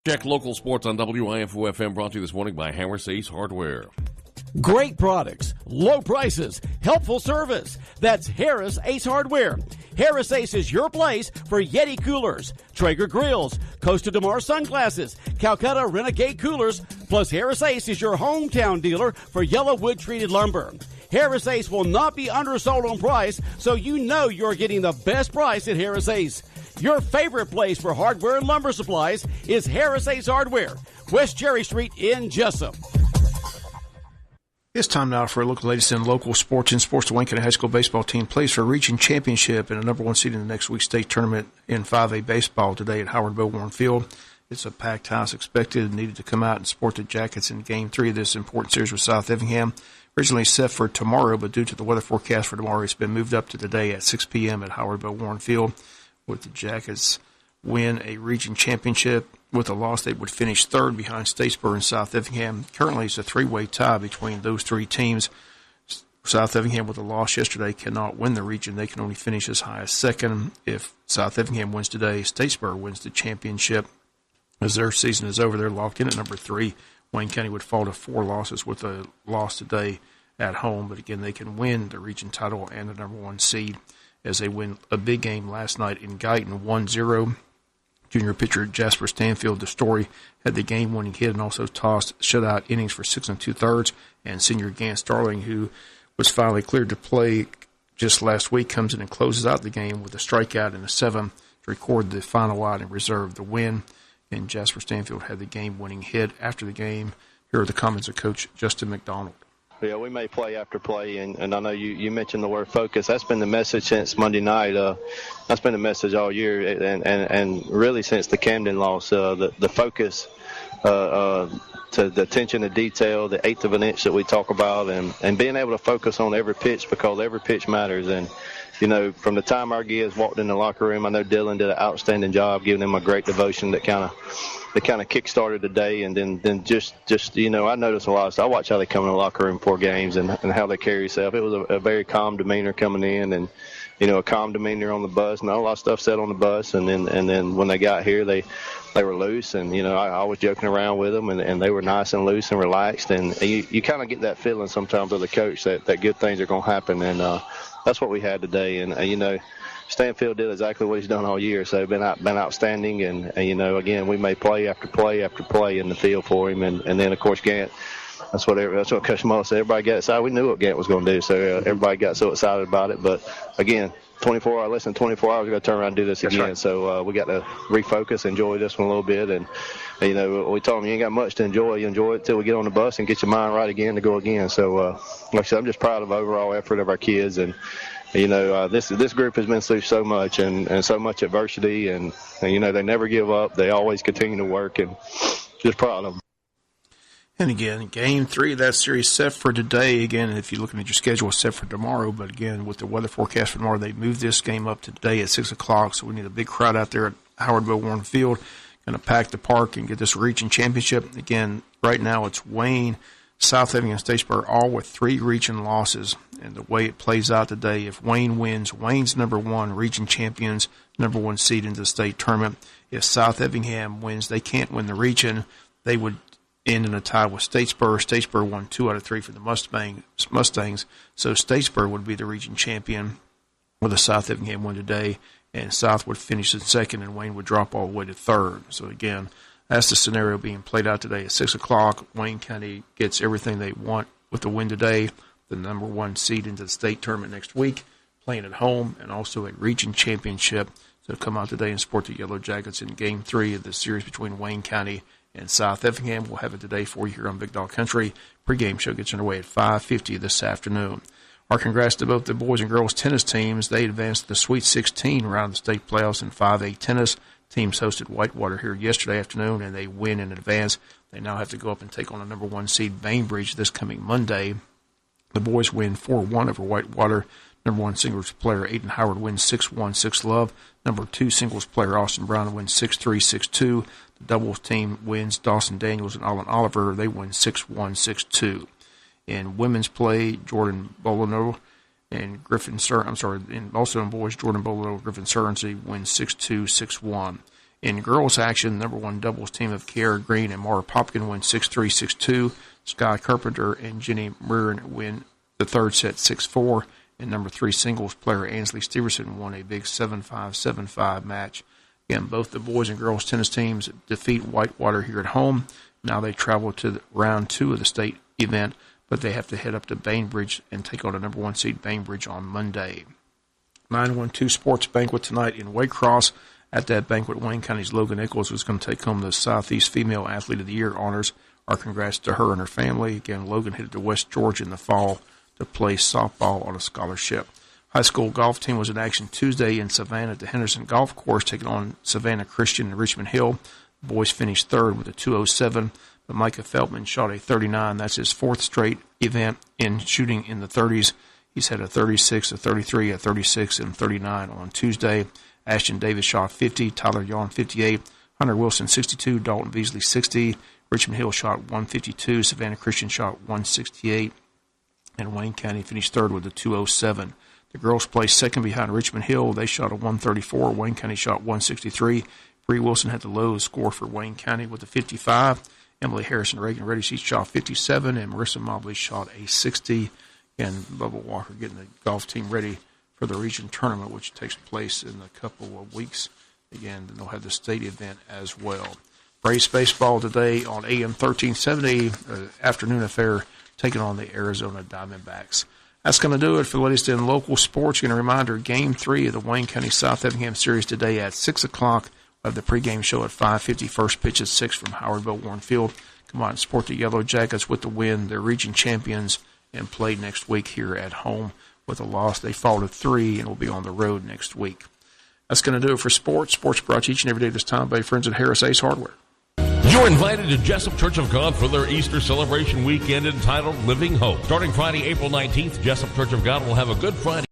Check local sports on WIFO FM, brought to you this morning by Harris Ace Hardware. Great products, low prices, helpful service. That's Harris Ace Hardware. Harris Ace is your place for Yeti coolers, Traeger grills, Costa de Mar sunglasses, Calcutta Renegade coolers, plus Harris Ace is your hometown dealer for yellow wood treated lumber. Harris Ace will not be undersold on price, so you know you're getting the best price at Harris Ace. Your favorite place for hardware and lumber supplies is Harris Ace Hardware, West Cherry Street in Jesup. It's time now for a look at the latest in local sports. In sports, the Wayne County High School baseball team plays for a region championship and a number one seed in the next week's state tournament in 5A baseball today at Howard Bell-Warren Field. It's a packed house expected and needed to come out and support the Jackets in Game 3 of this important series with South Effingham. Originally set for tomorrow, but due to the weather forecast for tomorrow, it's been moved up to today at 6 p.m. at Howard Bell-Warren Field. With the Jackets win a region championship with a loss, they would finish third behind Statesboro and South Effingham. Currently, it's a three-way tie between those three teams. South Effingham, with a loss yesterday, cannot win the region. They can only finish as high as second. If South Effingham wins today, Statesboro wins the championship. As their season is over, they're locked in at number 3. Wayne County would fall to 4 losses with a loss today at home. But again, they can win the region title and the number 1 seed as they win a big game last night in Guyton, 1-0. Junior pitcher Jasper Stanfield, the story, had the game-winning hit and also tossed shutout innings for 6 2/3. And senior Gant Starling, who was finally cleared to play just last week, comes in and closes out the game with a strikeout and a 7 to record the final out and reserve the win. And Jasper Stanfield had the game-winning hit after the game. Here are the comments of Coach Justin McDonald. Yeah, we may play after play, and I know you mentioned the word focus. That's been the message since Monday night. That's been the message all year, and really since the Camden loss. The focus, to the attention to detail, the eighth of an inch that we talk about, and being able to focus on every pitch because every pitch matters. And you know, from the time our kids walked in the locker room, I know Dylan did an outstanding job giving them a great devotion that kind of kick-started the day. And then just you know, I noticed a lot of stuff. I watch how they come in the locker room before games and how they carry themselves. It was a very calm demeanor coming in, and you know, a calm demeanor on the bus. Not a lot of stuff said on the bus, and then when they got here, they were loose, and you know, I was joking around with them, and they were nice and loose and relaxed. And you kind of get that feeling sometimes of the coach that good things are going to happen, and that's what we had today. And you know, Stanfield did exactly what he's done all year, so been outstanding. And you know, again, we may play after play after play in the field for him, and then of course Gant. That's what Coach Mull said. Everybody got excited. We knew what Gant was going to do, so everybody got so excited about it. But again, 24 hours, less than 24 hours, we're going to turn around and do this again. Right. So we got to refocus, enjoy this one a little bit. And you know, we told them you ain't got much to enjoy. You enjoy it till we get on the bus and get your mind right again to go again. So like I said, I'm just proud of the overall effort of our kids. And you know, this group has been through so much and so much adversity, and you know, they never give up. They always continue to work, and just proud of them. And again, Game 3 of that series set for today. Again, if you're looking at your schedule, it's set for tomorrow. But again, with the weather forecast for tomorrow, they moved this game up to today at 6 o'clock. So we need a big crowd out there at Howard Bell-Warren Field. Going to pack the park and get this region championship. Again, right now it's Wayne, South Effingham, and Statesboro, all with 3 region losses. And the way it plays out today, if Wayne wins, Wayne's number 1, region champions, number 1 seed into the state tournament. If South Effingham wins, they can't win the region. They would end in a tie with Statesboro. Statesboro won 2 out of 3 for the Mustangs. So Statesboro would be the region champion with a South Effingham win today, and South would finish in second, and Wayne would drop all the way to third. So again, that's the scenario being played out today at 6 o'clock. Wayne County gets everything they want with the win today, the number 1 seed into the state tournament next week, playing at home, and also a region championship. So come out today and support the Yellow Jackets in Game 3 of the series between Wayne County and South Effingham. We'll have it today for you here on Big Dog Country. Pre-game show gets underway at 5:50 this afternoon. Our congrats to both the boys and girls tennis teams. They advanced to the Sweet 16 round of the state playoffs in 5A tennis. Teams hosted Whitewater here yesterday afternoon, and they win in advance. They now have to go up and take on the number 1 seed Bainbridge this coming Monday. The boys win 4-1 over Whitewater. Number 1 singles player Aiden Howard wins 6-1, 6-love. Number 2 singles player Austin Brown wins 6-3, 6-2. The doubles team wins Dawson Daniels and Alan Oliver. They win 6-1, 6-2. In women's play, Jordan Bolino and and also in boys, Jordan Bolino and Griffin Surnsey win 6-2, 6-1. In girls action, number 1 doubles team of Kiara Green and Mara Popkin win 6-3, 6-2. Sky Carpenter and Jenny Murin win the third set 6-4. And number 3 singles player Ansley Steverson won a big 7-5, 7-5 match. Again, both the boys and girls tennis teams defeat Whitewater here at home. Now they travel to round 2 of the state event, but they have to head up to Bainbridge and take on a number 1 seed Bainbridge on Monday. 912 Sports Banquet tonight in Waycross. At that banquet, Wayne County's Logan Nichols was going to take home the Southeast Female Athlete of the Year honors. Our congrats to her and her family. Again, Logan headed to West Georgia in the fall to play softball on a scholarship. High school golf team was in action Tuesday in Savannah at the Henderson Golf Course, taking on Savannah Christian and Richmond Hill. The boys finished third with a 207, but Micah Feldman shot a 39. That's his 4th straight event in shooting in the 30s. He's had a 36, a 33, a 36, and 39 on Tuesday. Ashton Davis shot 50, Tyler Yawn 58, Hunter Wilson 62, Dalton Beasley 60, Richmond Hill shot 152, Savannah Christian shot 168, and Wayne County finished third with a 207. The girls placed second behind Richmond Hill. They shot a 134. Wayne County shot 163. Bree Wilson had the lowest score for Wayne County with a 55. Emily Harrison Reagan Reddy shot 57, and Marissa Mobley shot a 60. And Bubba Walker getting the golf team ready for the region tournament, which takes place in a couple of weeks. Again, they'll have the state event as well. Braves baseball today on AM 1370, afternoon affair, taking on the Arizona Diamondbacks. That's going to do it for the latest in local sports. Again, a reminder, Game 3 of the Wayne County South Effingham Series today at 6 o'clock. We'll have the pregame show at 5:50. First pitch at 6 from Howardville Warren Field. Come on and support the Yellow Jackets with the win. They're region champions and play next week here at home. With a loss, they fall to 3 and will be on the road next week. That's going to do it for sports. Sports brought to you each and every day this time by friends at Harris Ace Hardware. You're invited to Jesup Church of God for their Easter celebration weekend entitled Living Hope. Starting Friday, April 19th, Jesup Church of God will have a Good Friday